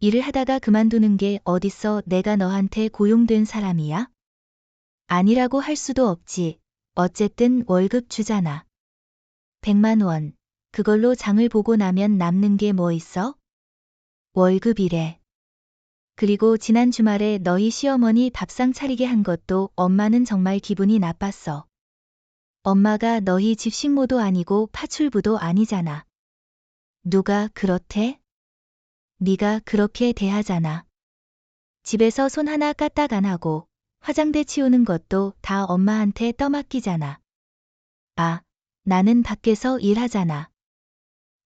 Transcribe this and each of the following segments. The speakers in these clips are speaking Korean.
일을 하다가 그만두는 게 어딨어. 내가 너한테 고용된 사람이야? 아니라고 할 수도 없지. 어쨌든 월급 주잖아. 100만 원. 그걸로 장을 보고 나면 남는 게 뭐 있어? 월급이래. 그리고 지난 주말에 너희 시어머니 밥상 차리게 한 것도 엄마는 정말 기분이 나빴어. 엄마가 너희 집 식모도 아니고 파출부도 아니잖아. 누가 그렇대? 네가 그렇게 대하잖아. 집에서 손 하나 까딱 안 하고 화장대 치우는 것도 다 엄마한테 떠맡기잖아. 아, 나는 밖에서 일하잖아.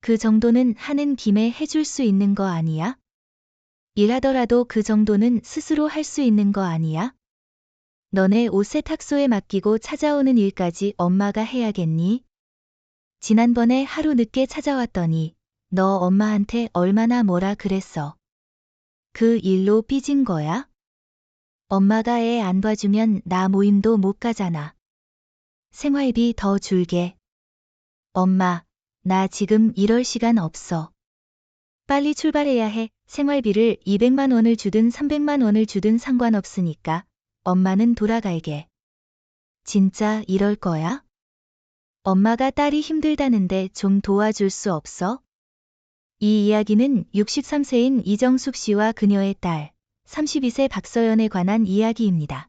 그 정도는 하는 김에 해줄 수 있는 거 아니야? 일하더라도 그 정도는 스스로 할 수 있는 거 아니야? 너네 옷 세탁소에 맡기고 찾아오는 일까지 엄마가 해야겠니? 지난번에 하루 늦게 찾아왔더니 너 엄마한테 얼마나 뭐라 그랬어? 그 일로 삐진 거야? 엄마가 애 안 봐주면 나 모임도 못 가잖아. 생활비 더 줄게. 엄마, 나 지금 이럴 시간 없어. 빨리 출발해야 해. 생활비를 200만 원을 주든 300만 원을 주든 상관없으니까 엄마는 돌아갈게. 진짜 이럴 거야? 엄마가 딸이 힘들다는데 좀 도와줄 수 없어? 이 이야기는 63세인 이정숙 씨와 그녀의 딸 32세 박서연에 관한 이야기입니다.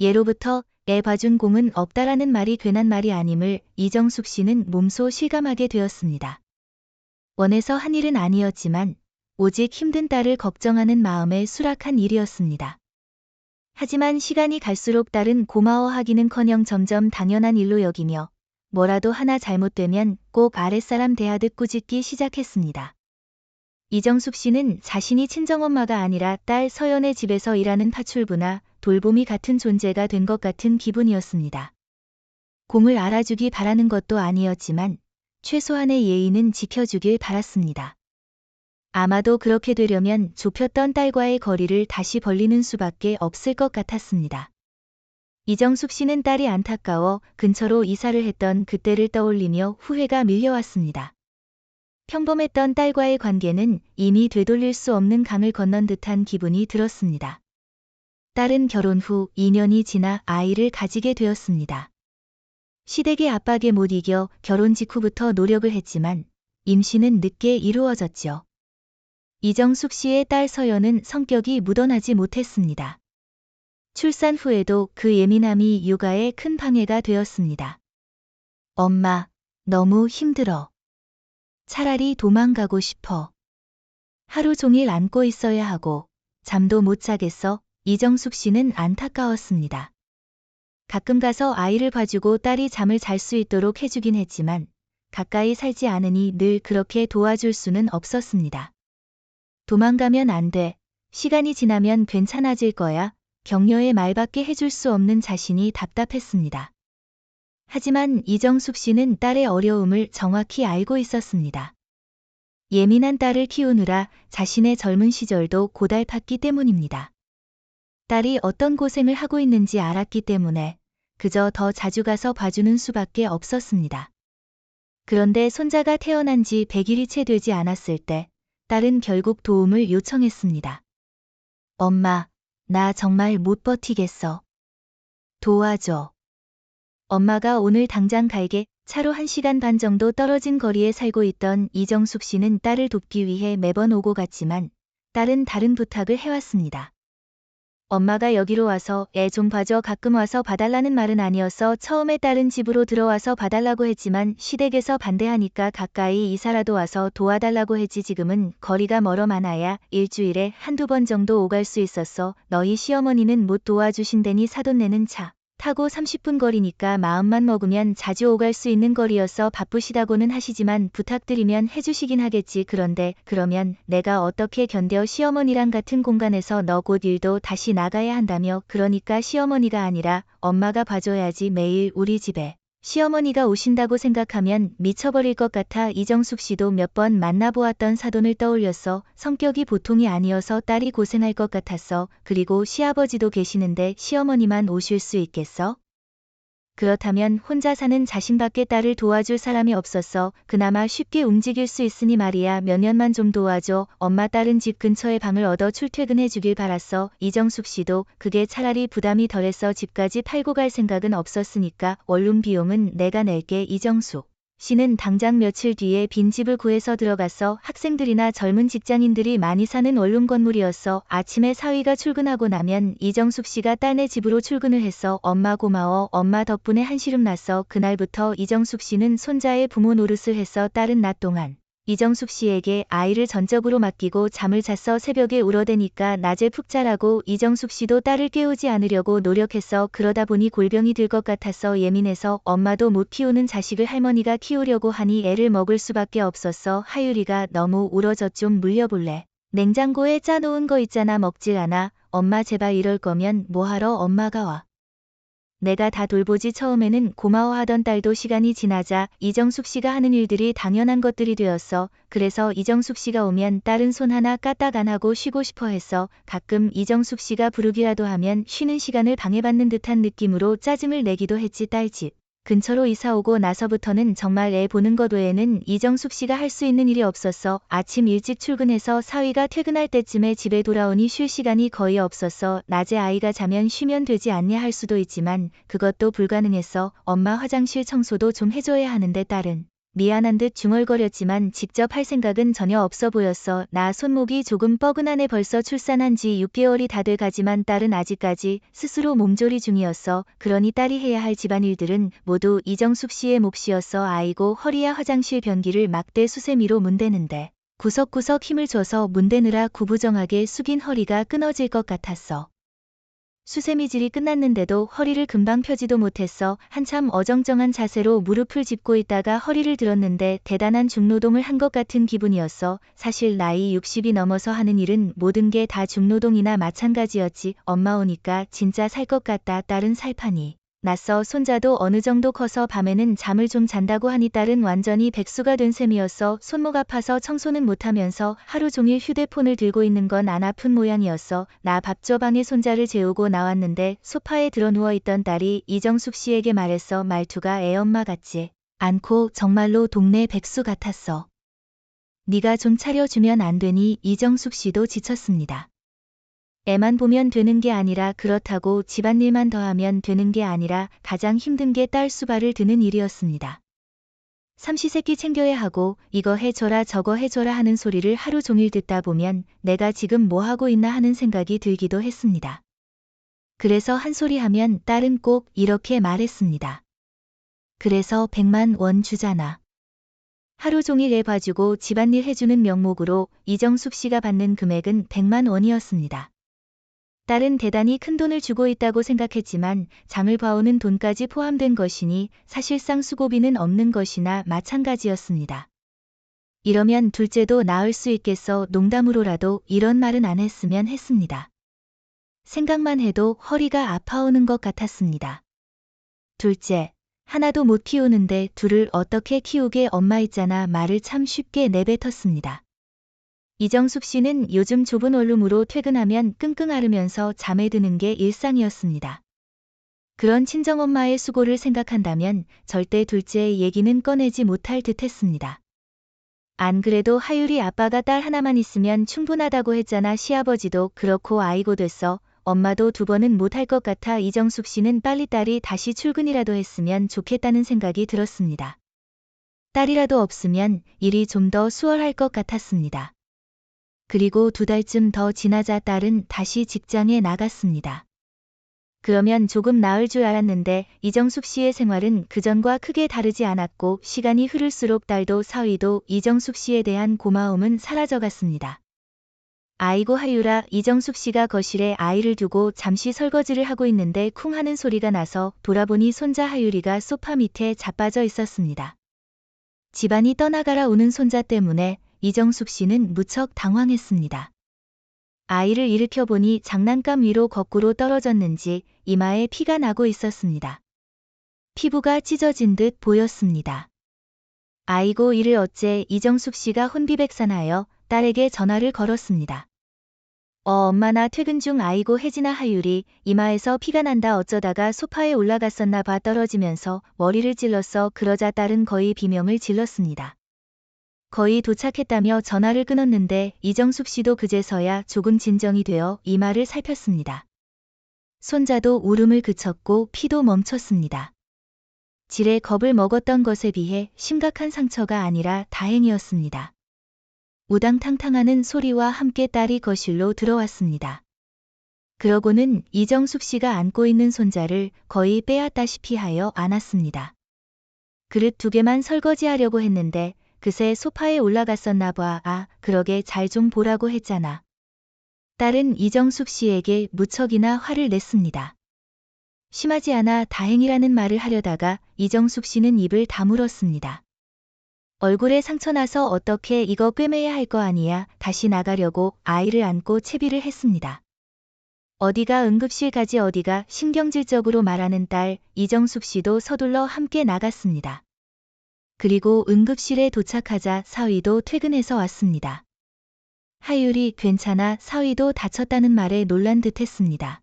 예로부터 애 봐준 공은 없다라는 말이 괜한 말이 아님을 이정숙 씨는 몸소 실감하게 되었습니다. 원해서 한 일은 아니었지만 오직 힘든 딸을 걱정하는 마음에 수락한 일이었습니다. 하지만 시간이 갈수록 딸은 고마워하기는커녕 점점 당연한 일로 여기며 뭐라도 하나 잘못되면 꼭 아랫사람 대하듯 꾸짖기 시작했습니다. 이정숙 씨는 자신이 친정엄마가 아니라 딸 서연의 집에서 일하는 파출부나 돌보미 같은 존재가 된 것 같은 기분이었습니다. 공을 알아주기 바라는 것도 아니었지만 최소한의 예의는 지켜주길 바랐습니다. 아마도 그렇게 되려면 좁혔던 딸과의 거리를 다시 벌리는 수밖에 없을 것 같았습니다. 이정숙 씨는 딸이 안타까워 근처로 이사를 했던 그때를 떠올리며 후회가 밀려왔습니다. 평범했던 딸과의 관계는 이미 되돌릴 수 없는 강을 건넌 듯한 기분이 들었습니다. 딸은 결혼 후 2년이 지나 아이를 가지게 되었습니다. 시댁의 압박에 못 이겨 결혼 직후부터 노력을 했지만 임신은 늦게 이루어졌죠. 이정숙 씨의 딸 서연은 성격이 묻어나지 못했습니다. 출산 후에도 그 예민함이 육아에 큰 방해가 되었습니다. 엄마, 너무 힘들어. 차라리 도망가고 싶어. 하루 종일 안고 있어야 하고 잠도 못 자겠어. 이정숙 씨는 안타까웠습니다. 가끔 가서 아이를 봐주고 딸이 잠을 잘 수 있도록 해주긴 했지만 가까이 살지 않으니 늘 그렇게 도와줄 수는 없었습니다. 도망가면 안 돼. 시간이 지나면 괜찮아질 거야. 격려의 말밖에 해줄 수 없는 자신이 답답했습니다. 하지만 이정숙 씨는 딸의 어려움을 정확히 알고 있었습니다. 예민한 딸을 키우느라 자신의 젊은 시절도 고달팠기 때문입니다. 딸이 어떤 고생을 하고 있는지 알았기 때문에 그저 더 자주 가서 봐주는 수밖에 없었습니다. 그런데 손자가 태어난 지 100일이 채 되지 않았을 때 딸은 결국 도움을 요청했습니다. 엄마, 나 정말 못 버티겠어. 도와줘. 엄마가 오늘 당장 갈게. 차로 1시간 반 정도 떨어진 거리에 살고 있던 이정숙 씨는 딸을 돕기 위해 매번 오고 갔지만 딸은 다른 부탁을 해왔습니다. 엄마가 여기로 와서 애 좀 봐줘. 가끔 와서 봐달라는 말은 아니었어. 처음에 딸은 집으로 들어와서 봐달라고 했지만 시댁에서 반대하니까 가까이 이사라도 와서 도와달라고 했지. 지금은 거리가 멀어 많아야 일주일에 한두 번 정도 오갈 수 있었어. 너희 시어머니는 못 도와주신다니 사돈 내는 차 타고 30분 거리니까 마음만 먹으면 자주 오갈 수 있는 거리여서 바쁘시다고는 하시지만 부탁드리면 해주시긴 하겠지. 그런데 그러면 내가 어떻게 견뎌. 시어머니랑 같은 공간에서 너 곧 일도 다시 나가야 한다며. 그러니까 시어머니가 아니라 엄마가 봐줘야지. 매일 우리 집에 시어머니가 오신다고 생각하면 미쳐버릴 것 같아. 이정숙 씨도 몇 번 만나보았던 사돈을 떠올렸어. 성격이 보통이 아니어서 딸이 고생할 것 같았어. 그리고 시아버지도 계시는데 시어머니만 오실 수 있겠어? 그렇다면 혼자 사는 자신밖에 딸을 도와줄 사람이 없어서 그나마 쉽게 움직일 수 있으니 말이야. 몇 년만 좀 도와줘. 엄마, 딸은 집 근처에 방을 얻어 출퇴근해 주길 바랐어. 이정숙 씨도 그게 차라리 부담이 덜해서 집까지 팔고 갈 생각은 없었으니까. 원룸 비용은 내가 낼게. 이정숙 씨는 당장 며칠 뒤에 빈집을 구해서 들어가서 학생들이나 젊은 직장인들이 많이 사는 원룸 건물이었어. 아침에 사위가 출근하고 나면 이정숙 씨가 딸네 집으로 출근을 했어. 엄마 고마워. 엄마 덕분에 한시름 났어. 그날부터 이정숙 씨는 손자의 부모 노릇을 해서 딸은 낮 동안 이정숙 씨에게 아이를 전적으로 맡기고 잠을 잤어. 새벽에 울어대니까 낮에 푹 자라고. 이정숙 씨도 딸을 깨우지 않으려고 노력했어. 그러다 보니 골병이 들 것 같아서 예민해서 엄마도 못 키우는 자식을 할머니가 키우려고 하니 애를 먹을 수밖에 없었어. 하율이가 너무 울어져. 좀 물려볼래? 냉장고에 짜놓은 거 있잖아. 먹질 않아. 엄마 제발 이럴 거면 뭐하러 엄마가 와. 내가 다 돌보지. 처음에는 고마워하던 딸도 시간이 지나자 이정숙 씨가 하는 일들이 당연한 것들이 되었어. 그래서 이정숙 씨가 오면 딸은 손 하나 까딱 안 하고 쉬고 싶어 했어. 가끔 이정숙 씨가 부르기라도 하면 쉬는 시간을 방해받는 듯한 느낌으로 짜증을 내기도 했지. 딸 집 근처로 이사 오고 나서부터는 정말 애 보는 것 외에는 이정숙 씨가 할 수 있는 일이 없었어. 아침 일찍 출근해서 사위가 퇴근할 때쯤에 집에 돌아오니 쉴 시간이 거의 없었어. 낮에 아이가 자면 쉬면 되지 않냐 할 수도 있지만 그것도 불가능했어. 엄마 화장실 청소도 좀 해줘야 하는데 딸은 미안한 듯 중얼거렸지만 직접 할 생각은 전혀 없어 보였어. 나 손목이 조금 뻐근하네. 벌써 출산한 지 6개월이 다 돼 가지만 딸은 아직까지 스스로 몸조리 중이었어. 그러니 딸이 해야 할 집안일들은 모두 이정숙 씨의 몫이었어. 아이고 허리야. 화장실 변기를 막대 수세미로 문대는데 구석구석 힘을 줘서 문대느라 구부정하게 숙인 허리가 끊어질 것 같았어. 수세미질이 끝났는데도 허리를 금방 펴지도 못했어. 한참 어정쩡한 자세로 무릎을 짚고 있다가 허리를 들었는데 대단한 중노동을 한 것 같은 기분이었어. 사실 나이 60이 넘어서 하는 일은 모든 게 다 중노동이나 마찬가지였지. 엄마 오니까 진짜 살 것 같다. 딸은 살판이 났어. 손자도 어느 정도 커서 밤에는 잠을 좀 잔다고 하니 딸은 완전히 백수가 된 셈이었어. 손목 아파서 청소는 못하면서 하루 종일 휴대폰을 들고 있는 건 안 아픈 모양이었어. 나 밥 줘. 방에 손자를 재우고 나왔는데 소파에 들어 누워있던 딸이 이정숙 씨에게 말했어. 말투가 애 엄마 같지 않고 정말로 동네 백수 같았어. 네가 좀 차려주면 안 되니? 이정숙 씨도 지쳤습니다. 애만 보면 되는 게 아니라 그렇다고 집안일만 더하면 되는 게 아니라 가장 힘든 게 딸 수발을 드는 일이었습니다. 삼시세끼 챙겨야 하고 이거 해줘라 저거 해줘라 하는 소리를 하루 종일 듣다 보면 내가 지금 뭐 하고 있나 하는 생각이 들기도 했습니다. 그래서 한 소리 하면 딸은 꼭 이렇게 말했습니다. 그래서 100만 원 주잖아. 하루 종일 애 봐주고 집안일 해주는 명목으로 이정숙 씨가 받는 금액은 100만 원이었습니다. 딸은 대단히 큰 돈을 주고 있다고 생각했지만 장을 봐오는 돈까지 포함된 것이니 사실상 수고비는 없는 것이나 마찬가지였습니다. 이러면 둘째도 낳을 수 있겠어. 농담으로라도 이런 말은 안 했으면 했습니다. 생각만 해도 허리가 아파오는 것 같았습니다. 둘째, 하나도 못 키우는데 둘을 어떻게 키우게. 엄마 있잖아. 말을 참 쉽게 내뱉었습니다. 이정숙 씨는 요즘 좁은 원룸으로 퇴근하면 끙끙 앓으면서 잠에 드는 게 일상이었습니다. 그런 친정엄마의 수고를 생각한다면 절대 둘째의 얘기는 꺼내지 못할 듯했습니다. 안 그래도 하율이 아빠가 딸 하나만 있으면 충분하다고 했잖아. 시아버지도 그렇고 아이고 됐어. 엄마도 2번은 못할 것 같아. 이정숙 씨는 빨리 딸이 다시 출근이라도 했으면 좋겠다는 생각이 들었습니다. 딸이라도 없으면 일이 좀 더 수월할 것 같았습니다. 그리고 2달쯤 더 지나자 딸은 다시 직장에 나갔습니다. 그러면 조금 나을 줄 알았는데 이정숙 씨의 생활은 그전과 크게 다르지 않았고 시간이 흐를수록 딸도 사위도 이정숙 씨에 대한 고마움은 사라져갔습니다. 아이고 하율아. 이정숙 씨가 거실에 아이를 두고 잠시 설거지를 하고 있는데 쿵 하는 소리가 나서 돌아보니 손자 하율이가 소파 밑에 자빠져 있었습니다. 집안이 떠나가라 우는 손자 때문에 이정숙 씨는 무척 당황했습니다. 아이를 일으켜보니 장난감 위로 거꾸로 떨어졌는지 이마에 피가 나고 있었습니다. 피부가 찢어진 듯 보였습니다. 아이고 이를 어째. 이정숙 씨가 혼비백산하여 딸에게 전화를 걸었습니다. 엄마 나 퇴근 중 아이고 혜진아 하율이 이마에서 피가 난다 어쩌다가 소파에 올라갔었나 봐 떨어지면서 머리를 찔렀어. 그러자 딸은 거의 비명을 질렀습니다. 거의 도착했다며 전화를 끊었는데 이정숙 씨도 그제서야 조금 진정이 되어 이마를 살폈습니다. 손자도 울음을 그쳤고 피도 멈췄습니다. 질에 겁을 먹었던 것에 비해 심각한 상처가 아니라 다행이었습니다. 우당탕탕하는 소리와 함께 딸이 거실로 들어왔습니다. 그러고는 이정숙 씨가 안고 있는 손자를 거의 빼앗다시피 하여 안았습니다. 그릇 2개만 설거지하려고 했는데 그새 소파에 올라갔었나 봐. 아, 그러게 잘 좀 보라고 했잖아. 딸은 이정숙 씨에게 무척이나 화를 냈습니다. 심하지 않아 다행이라는 말을 하려다가 이정숙 씨는 입을 다물었습니다. 얼굴에 상처 나서 어떻게 이거 꿰매야 할 거 아니야. 다시 나가려고 아이를 안고 채비를 했습니다. 어디가 응급실 가지 어디가 신경질적으로 말하는 딸 이정숙 씨도 서둘러 함께 나갔습니다. 그리고 응급실에 도착하자 사위도 퇴근해서 왔습니다. 하율이 괜찮아 사위도 다쳤다는 말에 놀란 듯 했습니다.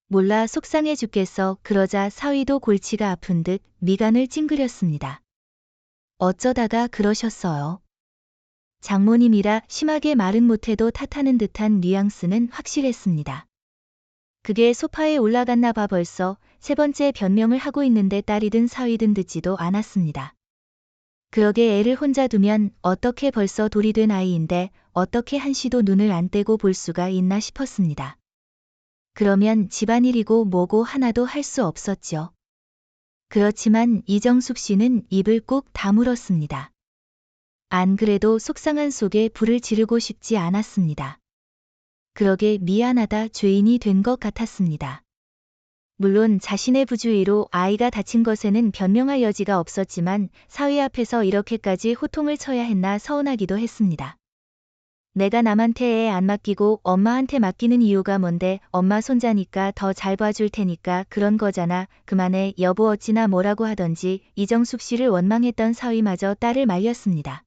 몰라 속상해 죽겠어. 그러자 사위도 골치가 아픈 듯 미간을 찡그렸습니다. 어쩌다가 그러셨어요? 장모님이라 심하게 말은 못해도 탓하는 듯한 뉘앙스는 확실했습니다. 그게 소파에 올라갔나 봐. 벌써 3번째 변명을 하고 있는데 딸이든 사위든 듣지도 않았습니다. 그러게 애를 혼자 두면 어떻게 벌써 돌이 된 아이인데 어떻게 한시도 눈을 안 떼고 볼 수가 있나 싶었습니다. 그러면 집안일이고 뭐고 하나도 할 수 없었죠. 그렇지만 이정숙 씨는 입을 꾹 다물었습니다. 안 그래도 속상한 속에 불을 지르고 싶지 않았습니다. 그러게 미안하다 죄인이 된 것 같았습니다. 물론 자신의 부주의로 아이가 다친 것에는 변명할 여지가 없었지만 사위 앞에서 이렇게까지 호통을 쳐야 했나 서운하기도 했습니다. 내가 남한테 애 안 맡기고 엄마한테 맡기는 이유가 뭔데? 엄마 손자니까 더 잘 봐줄 테니까 그런 거잖아. 그만해 여보 어찌나 뭐라고 하던지 이정숙 씨를 원망했던 사위마저 딸을 말렸습니다.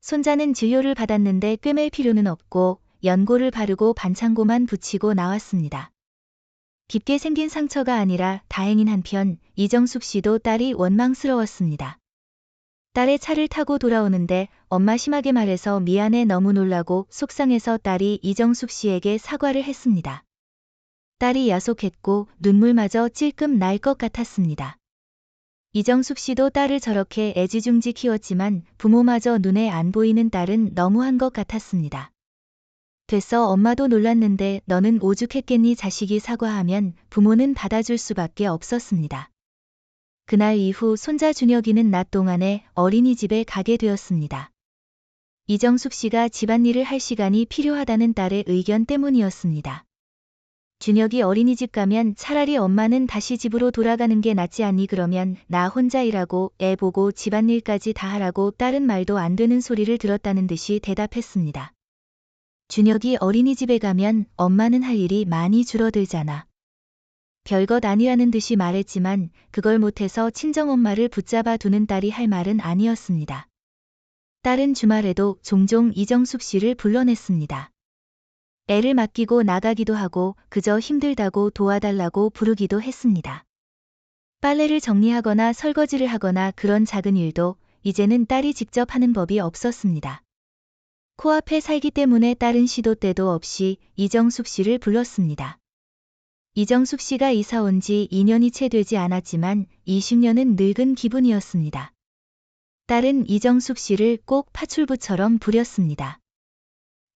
손자는 진료를 받았는데 꿰맬 필요는 없고 연고를 바르고 반창고만 붙이고 나왔습니다. 깊게 생긴 상처가 아니라 다행인 한편 이정숙 씨도 딸이 원망스러웠습니다. 딸의 차를 타고 돌아오는데 엄마 심하게 말해서 미안해 너무 놀라고 속상해서 딸이 이정숙 씨에게 사과를 했습니다. 딸이 야속했고 눈물마저 찔끔 날 것 같았습니다. 이정숙 씨도 딸을 저렇게 애지중지 키웠지만 부모마저 눈에 안 보이는 딸은 너무한 것 같았습니다. 됐어 엄마도 놀랐는데 너는 오죽했겠니 자식이 사과하면 부모는 받아줄 수밖에 없었습니다. 그날 이후 손자 준혁이는 낮 동안에 어린이집에 가게 되었습니다. 이정숙 씨가 집안일을 할 시간이 필요하다는 딸의 의견 때문이었습니다. 준혁이 어린이집 가면 차라리 엄마는 다시 집으로 돌아가는 게 낫지 않니? 그러면 나 혼자 일하고 애 보고 집안일까지 다 하라고 딸은 말도 안 되는 소리를 들었다는 듯이 대답했습니다. 준혁이 어린이집에 가면 엄마는 할 일이 많이 줄어들잖아. 별것 아니라는 듯이 말했지만 그걸 못해서 친정엄마를 붙잡아 두는 딸이 할 말은 아니었습니다. 딸은 주말에도 종종 이정숙 씨를 불러냈습니다. 애를 맡기고 나가기도 하고 그저 힘들다고 도와달라고 부르기도 했습니다. 빨래를 정리하거나 설거지를 하거나 그런 작은 일도 이제는 딸이 직접 하는 법이 없었습니다. 코앞에 살기 때문에 딸은 시도 때도 없이 이정숙 씨를 불렀습니다. 이정숙 씨가 이사 온 지 2년이 채 되지 않았지만 20년은 늙은 기분이었습니다. 딸은 이정숙 씨를 꼭 파출부처럼 부렸습니다.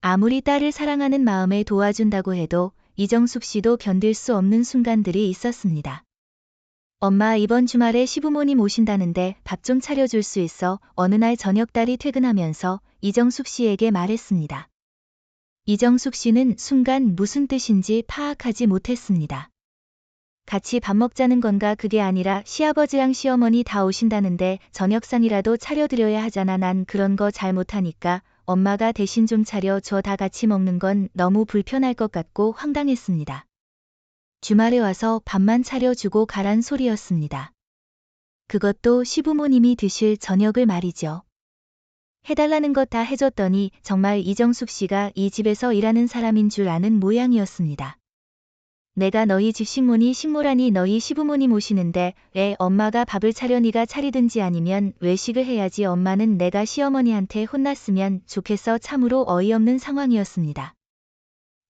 아무리 딸을 사랑하는 마음에 도와준다고 해도 이정숙 씨도 견딜 수 없는 순간들이 있었습니다. 엄마 이번 주말에 시부모님 오신다는데 밥 좀 차려줄 수 있어? 어느 날 저녁 딸이 퇴근하면서 이정숙 씨에게 말했습니다. 이정숙 씨는 순간 무슨 뜻인지 파악하지 못했습니다. 같이 밥 먹자는 건가? 그게 아니라 시아버지랑 시어머니 다 오신다는데 저녁상이라도 차려드려야 하잖아. 난 그런 거 잘 못하니까 엄마가 대신 좀 차려줘. 다 같이 먹는 건 너무 불편할 것 같고 황당했습니다. 주말에 와서 밥만 차려주고 가란 소리였습니다. 그것도 시부모님이 드실 저녁을 말이죠. 해달라는 것 다 해줬더니 정말 이정숙 씨가 이 집에서 일하는 사람인 줄 아는 모양이었습니다. 내가 너희 집 식모니 너희 시부모님 오시는데 왜 엄마가 밥을 차려 네가 차리든지 아니면 외식을 해야지 엄마는 내가 시어머니한테 혼났으면 좋겠어. 참으로 어이없는 상황이었습니다.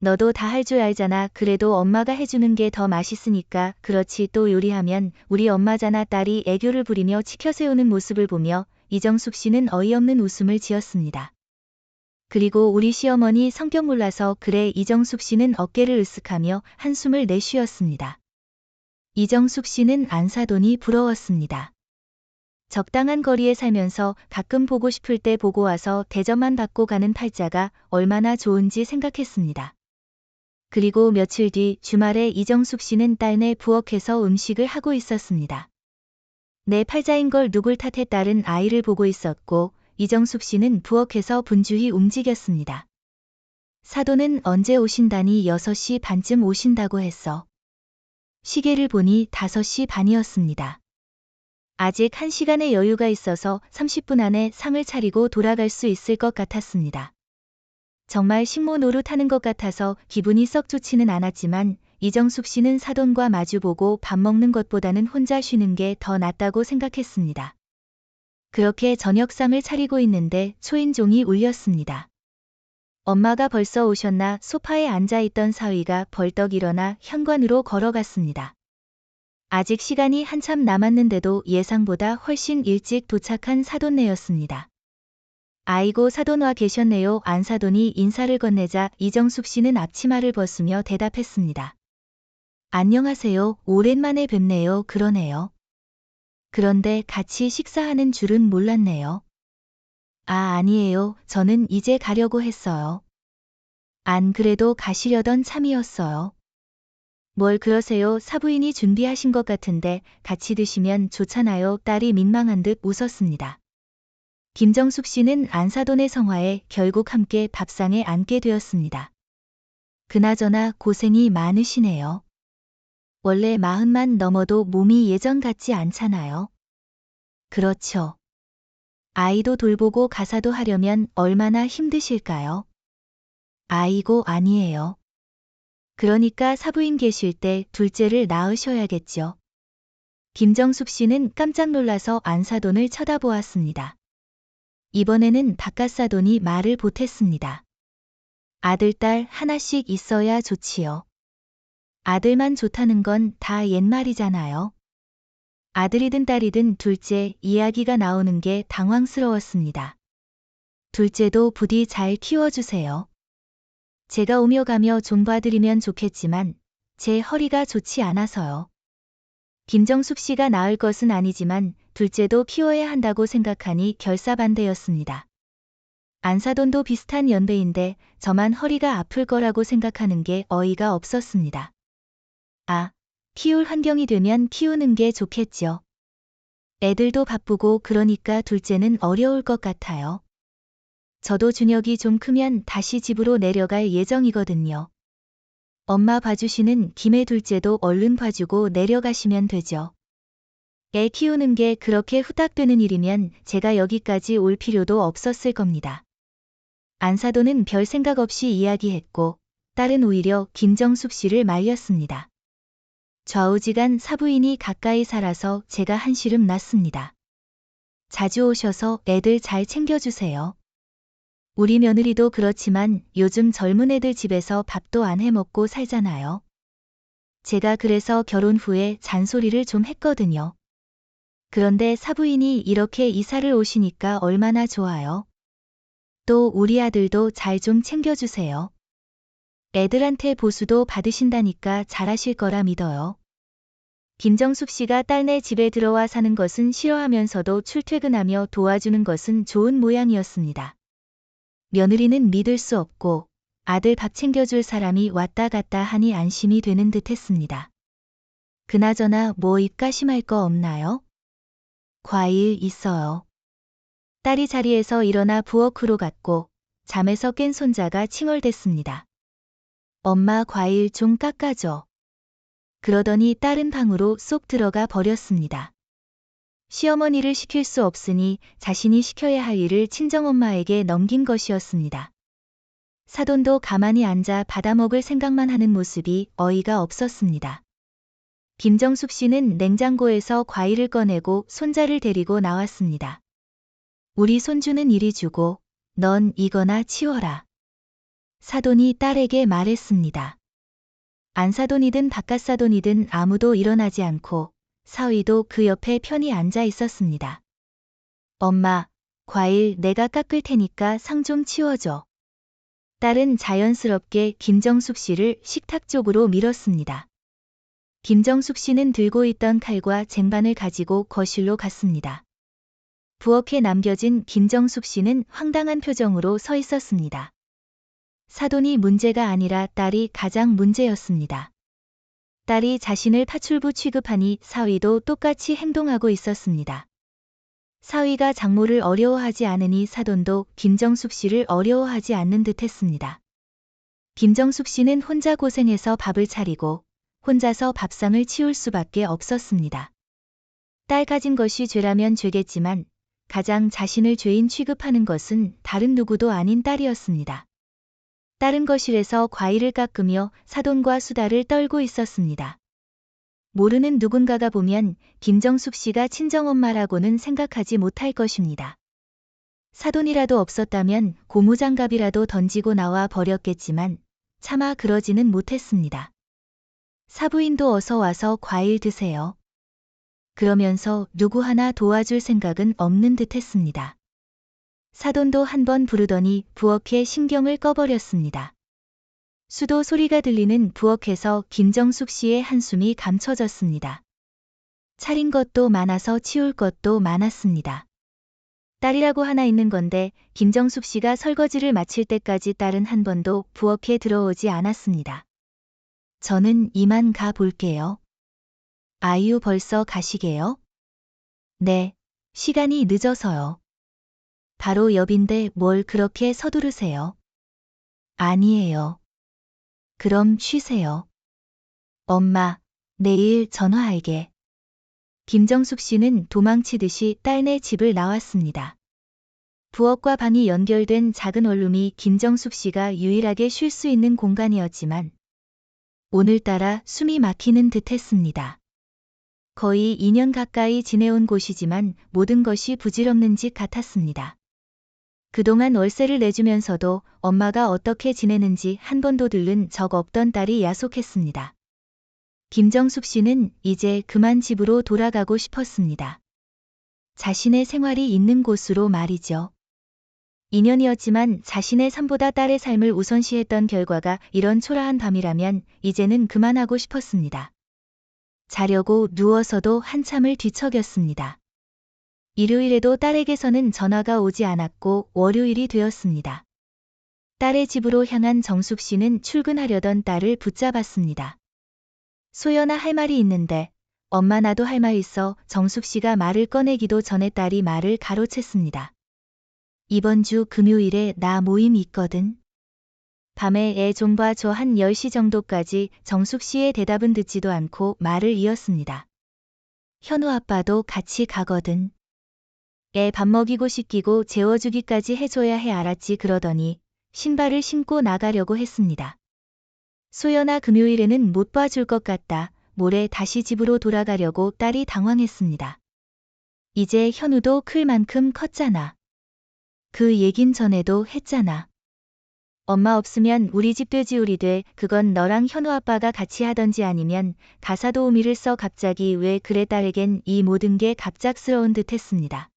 너도 다 할 줄 알잖아. 그래도 엄마가 해주는 게 더 맛있으니까. 그렇지 또 요리하면 우리 엄마잖아. 딸이 애교를 부리며 치켜세우는 모습을 보며 이정숙 씨는 어이없는 웃음을 지었습니다. 그리고 우리 시어머니 성격 몰라서 그래. 이정숙 씨는 어깨를 으쓱하며 한숨을 내쉬었습니다. 이정숙 씨는 안사돈이 부러웠습니다. 적당한 거리에 살면서 가끔 보고 싶을 때 보고 와서 대접만 받고 가는 팔자가 얼마나 좋은지 생각했습니다. 그리고 며칠 뒤 주말에 이정숙 씨는 딸네 부엌에서 음식을 하고 있었습니다. 내 팔자인 걸 누굴 탓해. 딸은 아이를 보고 있었고 이정숙 씨는 부엌에서 분주히 움직였습니다. 사돈은 언제 오신다니? 6시 반쯤 오신다고 했어. 시계를 보니 5시 반이었습니다. 아직 1시간의 여유가 있어서 30분 안에 상을 차리고 돌아갈 수 있을 것 같았습니다. 정말 식모 노릇하는 것 같아서 기분이 썩 좋지는 않았지만 이정숙 씨는 사돈과 마주보고 밥 먹는 것보다는 혼자 쉬는 게 더 낫다고 생각했습니다. 그렇게 저녁상을 차리고 있는데 초인종이 울렸습니다. 엄마가 벌써 오셨나? 소파에 앉아있던 사위가 벌떡 일어나 현관으로 걸어갔습니다. 아직 시간이 한참 남았는데도 예상보다 훨씬 일찍 도착한 사돈네였습니다. 아이고 사돈 와 계셨네요. 안사돈이 인사를 건네자 이정숙 씨는 앞치마를 벗으며 대답했습니다. 안녕하세요. 오랜만에 뵙네요. 그러네요. 그런데 같이 식사하는 줄은 몰랐네요. 아, 아니에요. 저는 이제 가려고 했어요. 안 그래도 가시려던 참이었어요. 뭘 그러세요? 사부인이 준비하신 것 같은데 같이 드시면 좋잖아요. 딸이 민망한 듯 웃었습니다. 김정숙 씨는 안사돈의 성화에 결국 함께 밥상에 앉게 되었습니다. 그나저나 고생이 많으시네요. 원래 40만 넘어도 몸이 예전 같지 않잖아요. 그렇죠. 아이도 돌보고 가사도 하려면 얼마나 힘드실까요? 아이고 아니에요. 그러니까 사부인 계실 때 둘째를 낳으셔야겠죠. 김정숙 씨는 깜짝 놀라서 안사돈을 쳐다보았습니다. 이번에는 바깥사돈이 말을 보탰습니다. 아들, 딸 하나씩 있어야 좋지요. 아들만 좋다는 건 다 옛말이잖아요. 아들이든 딸이든 둘째 이야기가 나오는 게 당황스러웠습니다. 둘째도 부디 잘 키워주세요. 제가 오며 가며 좀 봐드리면 좋겠지만 제 허리가 좋지 않아서요. 김정숙 씨가 낳을 것은 아니지만 둘째도 키워야 한다고 생각하니 결사반대였습니다. 안사돈도 비슷한 연배인데 저만 허리가 아플 거라고 생각하는 게 어이가 없었습니다. 아, 키울 환경이 되면 키우는 게 좋겠죠. 애들도 바쁘고 그러니까 둘째는 어려울 것 같아요. 저도 준혁이 좀 크면 다시 집으로 내려갈 예정이거든요. 엄마 봐주시는 김에 둘째도 얼른 봐주고 내려가시면 되죠. 애 키우는 게 그렇게 후딱되는 일이면 제가 여기까지 올 필요도 없었을 겁니다. 안사돈은 별 생각 없이 이야기했고 딸은 오히려 김정숙 씨를 말렸습니다. 좌우지간 사부인이 가까이 살아서 제가 한시름 났습니다. 자주 오셔서 애들 잘 챙겨주세요. 우리 며느리도 그렇지만 요즘 젊은 애들 집에서 밥도 안 해먹고 살잖아요. 제가 그래서 결혼 후에 잔소리를 좀 했거든요. 그런데 사부인이 이렇게 이사를 오시니까 얼마나 좋아요. 또 우리 아들도 잘 좀 챙겨주세요. 애들한테 보수도 받으신다니까 잘하실 거라 믿어요. 김정숙 씨가 딸네 집에 들어와 사는 것은 싫어하면서도 출퇴근하며 도와주는 것은 좋은 모양이었습니다. 며느리는 믿을 수 없고 아들 밥 챙겨줄 사람이 왔다 갔다 하니 안심이 되는 듯 했습니다. 그나저나 뭐 입가심할 거 없나요? 과일 있어요. 딸이 자리에서 일어나 부엌으로 갔고 잠에서 깬 손자가 칭얼댔습니다. 엄마 과일 좀 깎아줘. 그러더니 딸은 방으로 쏙 들어가 버렸습니다. 시어머니를 시킬 수 없으니 자신이 시켜야 할 일을 친정엄마에게 넘긴 것이었습니다. 사돈도 가만히 앉아 받아먹을 생각만 하는 모습이 어이가 없었습니다. 김정숙 씨는 냉장고에서 과일을 꺼내고 손자를 데리고 나왔습니다. 우리 손주는 이리 주고 넌 이거나 치워라. 사돈이 딸에게 말했습니다. 안사돈이든 바깥사돈이든 아무도 일어나지 않고 사위도 그 옆에 편히 앉아 있었습니다. 엄마, 과일 내가 깎을 테니까 상 좀 치워줘. 딸은 자연스럽게 김정숙 씨를 식탁 쪽으로 밀었습니다. 김정숙 씨는 들고 있던 칼과 쟁반을 가지고 거실로 갔습니다. 부엌에 남겨진 김정숙 씨는 황당한 표정으로 서 있었습니다. 사돈이 문제가 아니라 딸이 가장 문제였습니다. 딸이 자신을 파출부 취급하니 사위도 똑같이 행동하고 있었습니다. 사위가 장모를 어려워하지 않으니 사돈도 김정숙 씨를 어려워하지 않는 듯 했습니다. 김정숙 씨는 혼자 고생해서 밥을 차리고 혼자서 밥상을 치울 수밖에 없었습니다. 딸 가진 것이 죄라면 죄겠지만 가장 자신을 죄인 취급하는 것은 다른 누구도 아닌 딸이었습니다. 딸은 거실에서 과일을 깎으며 사돈과 수다를 떨고 있었습니다. 모르는 누군가가 보면 김정숙 씨가 친정엄마라고는 생각하지 못할 것입니다. 사돈이라도 없었다면 고무장갑이라도 던지고 나와 버렸겠지만 차마 그러지는 못했습니다. 사부인도 어서 와서 과일 드세요. 그러면서 누구 하나 도와줄 생각은 없는 듯 했습니다. 사돈도 한 번 부르더니 부엌에 신경을 꺼버렸습니다. 수도 소리가 들리는 부엌에서 김정숙 씨의 한숨이 감춰졌습니다. 차린 것도 많아서 치울 것도 많았습니다. 딸이라고 하나 있는 건데 김정숙 씨가 설거지를 마칠 때까지 딸은 한 번도 부엌에 들어오지 않았습니다. 저는 이만 가 볼게요. 아유 벌써 가시게요? 네, 시간이 늦어서요. 바로 옆인데 뭘 그렇게 서두르세요? 아니에요. 그럼 쉬세요. 엄마, 내일 전화할게. 김정숙 씨는 도망치듯이 딸네 집을 나왔습니다. 부엌과 방이 연결된 작은 원룸이 김정숙 씨가 유일하게 쉴 수 있는 공간이었지만 오늘따라 숨이 막히는 듯 했습니다. 거의 2년 가까이 지내온 곳이지만 모든 것이 부질없는 집 같았습니다. 그동안 월세를 내주면서도 엄마가 어떻게 지내는지 한 번도 들른 적 없던 딸이 야속했습니다. 김정숙 씨는 이제 그만 집으로 돌아가고 싶었습니다. 자신의 생활이 있는 곳으로 말이죠. 2년이었지만 자신의 삶보다 딸의 삶을 우선시했던 결과가 이런 초라한 밤이라면 이제는 그만하고 싶었습니다. 자려고 누워서도 한참을 뒤척였습니다. 일요일에도 딸에게서는 전화가 오지 않았고 월요일이 되었습니다. 딸의 집으로 향한 정숙 씨는 출근하려던 딸을 붙잡았습니다. 소연아 할 말이 있는데 엄마 나도 할 말 있어. 정숙 씨가 말을 꺼내기도 전에 딸이 말을 가로챘습니다. 이번 주 금요일에 나 모임 있거든. 밤에 애 좀 봐줘. 한 10시 정도까지 정숙 씨의 대답은 듣지도 않고 말을 이었습니다. 현우 아빠도 같이 가거든. 애 밥 먹이고 씻기고 재워주기까지 해줘야 해 알았지 그러더니 신발을 신고 나가려고 했습니다. 소연아 금요일에는 못 봐줄 것 같다. 모레 다시 집으로 돌아가려고 딸이 당황했습니다. 이제 현우도 클 만큼 컸잖아. 그 얘긴 전에도 했잖아. 엄마 없으면 우리 집 돼지우리 돼. 그건 너랑 현우 아빠가 같이 하던지 아니면 가사도우미를 써. 갑자기 왜 그래. 딸에겐 이 모든 게 갑작스러운 듯 했습니다.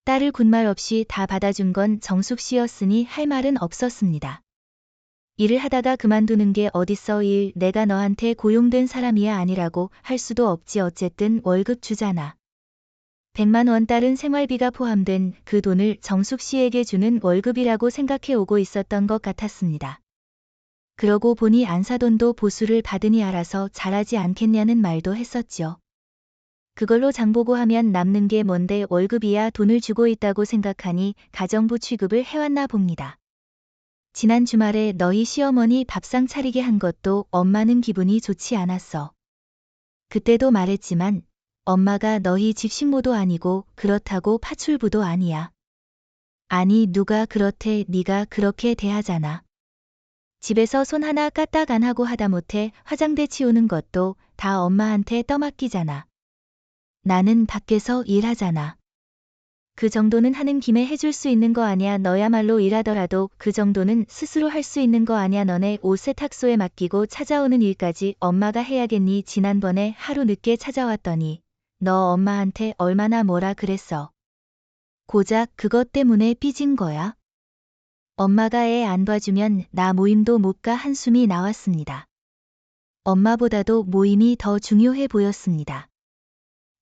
딸을 군말 없이 다 받아준 건 정숙 씨였으니 할 말은 없었습니다. 일을 하다가 그만두는 게 어딨어. 일 내가 너한테 고용된 사람이야. 아니라고 할 수도 없지. 어쨌든 월급 주잖아. 100만 원 딸은 생활비가 포함된 그 돈을 정숙 씨에게 주는 월급이라고 생각해 오고 있었던 것 같았습니다. 그러고 보니 안사돈도 보수를 받으니 알아서 잘하지 않겠냐는 말도 했었죠. 그걸로 장보고 하면 남는 게 뭔데. 월급이야. 돈을 주고 있다고 생각하니 가정부 취급을 해왔나 봅니다. 지난 주말에 너희 시어머니 밥상 차리게 한 것도 엄마는 기분이 좋지 않았어. 그때도 말했지만 엄마가 너희 집 식모도 아니고 그렇다고 파출부도 아니야. 아니 누가 그렇대 네가 그렇게 대하잖아. 집에서 손 하나 까딱 안 하고 하다못해 화장대 치우는 것도 다 엄마한테 떠맡기잖아. 나는 밖에서 일하잖아. 그 정도는 하는 김에 해줄 수 있는 거 아니야. 너야말로 일하더라도 그 정도는 스스로 할 수 있는 거 아니야. 너네 옷 세탁소에 맡기고 찾아오는 일까지 엄마가 해야겠니? 지난번에 하루 늦게 찾아왔더니 너 엄마한테 얼마나 뭐라 그랬어. 고작 그것 때문에 삐진 거야? 엄마가 애 안 봐주면 나 모임도 못 가. 한숨이 나왔습니다. 엄마보다도 모임이 더 중요해 보였습니다.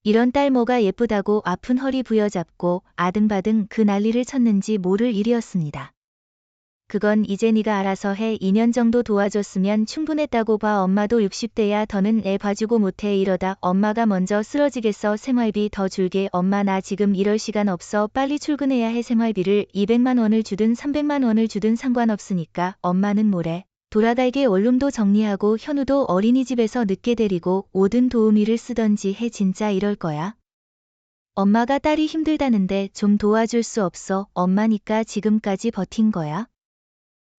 이런 딸 뭐가 예쁘다고 아픈 허리 부여잡고 아등바등 그 난리를 쳤는지 모를 일이었습니다. 그건 이제 네가 알아서 해. 2년 정도 도와줬으면 충분했다고 봐. 엄마도 60대야. 더는 애 봐주고 못해. 이러다 엄마가 먼저 쓰러지겠어. 생활비 더 줄게. 엄마 나 지금 이럴 시간 없어. 빨리 출근해야 해. 생활비를 200만 원을 주든 300만 원을 주든 상관없으니까 엄마는 모레 돌아갈게. 원룸도 정리하고 현우도 어린이집에서 늦게 데리고 오든 도우미를 쓰던지 해. 진짜 이럴 거야? 엄마가 딸이 힘들다는데 좀 도와줄 수 없어? 엄마니까 지금까지 버틴 거야?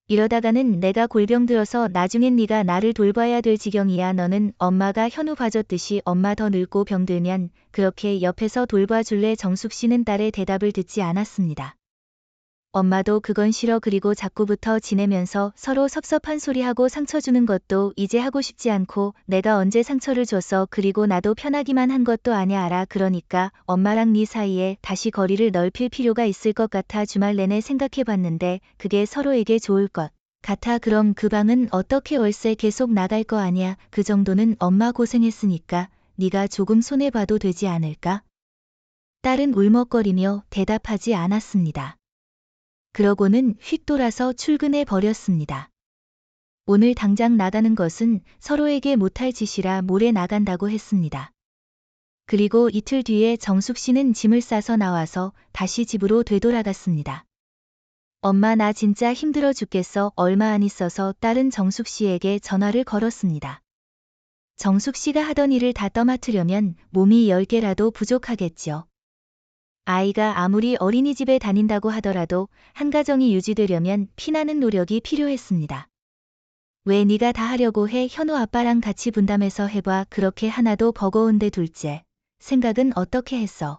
이러다가는 내가 골병 들어서 나중엔 네가 나를 돌봐야 될 지경이야. 너는 엄마가 현우 봐줬듯이 엄마 더 늙고 병들면 그렇게 옆에서 돌봐줄래? 정숙 씨는 딸의 대답을 듣지 않았습니다. 엄마도 그건 싫어. 그리고 자꾸부터 지내면서 서로 섭섭한 소리하고 상처 주는 것도 이제 하고 싶지 않고 내가 언제 상처를 줬어. 그리고 나도 편하기만 한 것도 아냐. 알아. 그러니까 엄마랑 네 사이에 다시 거리를 넓힐 필요가 있을 것 같아. 주말 내내 생각해봤는데 그게 서로에게 좋을 것 같아. 그럼 그 방은 어떻게? 월세 계속 나갈 거 아니야. 그 정도는 엄마 고생했으니까 네가 조금 손해봐도 되지 않을까? 딸은 울먹거리며 대답하지 않았습니다. 그러고는 휙 돌아서 출근해 버렸습니다. 오늘 당장 나가는 것은 서로에게 못할 짓이라 모레 나간다고 했습니다. 그리고 이틀 뒤에 정숙 씨는 짐을 싸서 나와서 다시 집으로 되돌아갔습니다. 엄마 나 진짜 힘들어 죽겠어. 얼마 안 있어서 딸은 정숙 씨에게 전화를 걸었습니다. 정숙 씨가 하던 일을 다 떠맡으려면 몸이 10개라도 부족하겠죠. 아이가 아무리 어린이집에 다닌다고 하더라도 한 가정이 유지되려면 피나는 노력이 필요했습니다. 왜 네가 다 하려고 해? 현우 아빠랑 같이 분담해서 해봐. 그렇게 하나도 버거운데. 둘째, 생각은 어떻게 했어?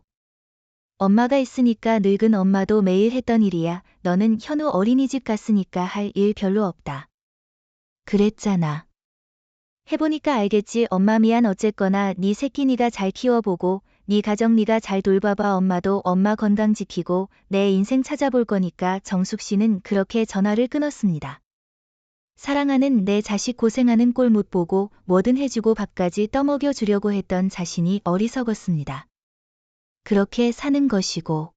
엄마가 있으니까. 늙은 엄마도 매일 했던 일이야. 너는 현우 어린이집 갔으니까 할 일 별로 없다. 그랬잖아. 해보니까 알겠지. 엄마 미안. 어쨌거나 네 새끼 네가 잘 키워보고 네 가정 네가 잘 돌봐봐. 엄마도 엄마 건강 지키고 내 인생 찾아볼 거니까. 정숙 씨는 그렇게 전화를 끊었습니다. 사랑하는 내 자식 고생하는 꼴 못 보고 뭐든 해주고 밥까지 떠먹여 주려고 했던 자신이 어리석었습니다. 그렇게 사는 것이고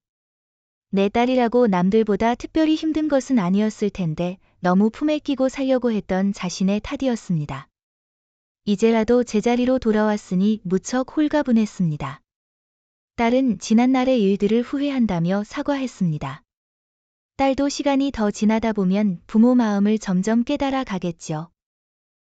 내 딸이라고 남들보다 특별히 힘든 것은 아니었을 텐데 너무 품에 끼고 살려고 했던 자신의 탓이었습니다. 이제라도 제자리로 돌아왔으니 무척 홀가분했습니다. 딸은 지난날의 일들을 후회한다며 사과했습니다. 딸도 시간이 더 지나다 보면 부모 마음을 점점 깨달아 가겠죠.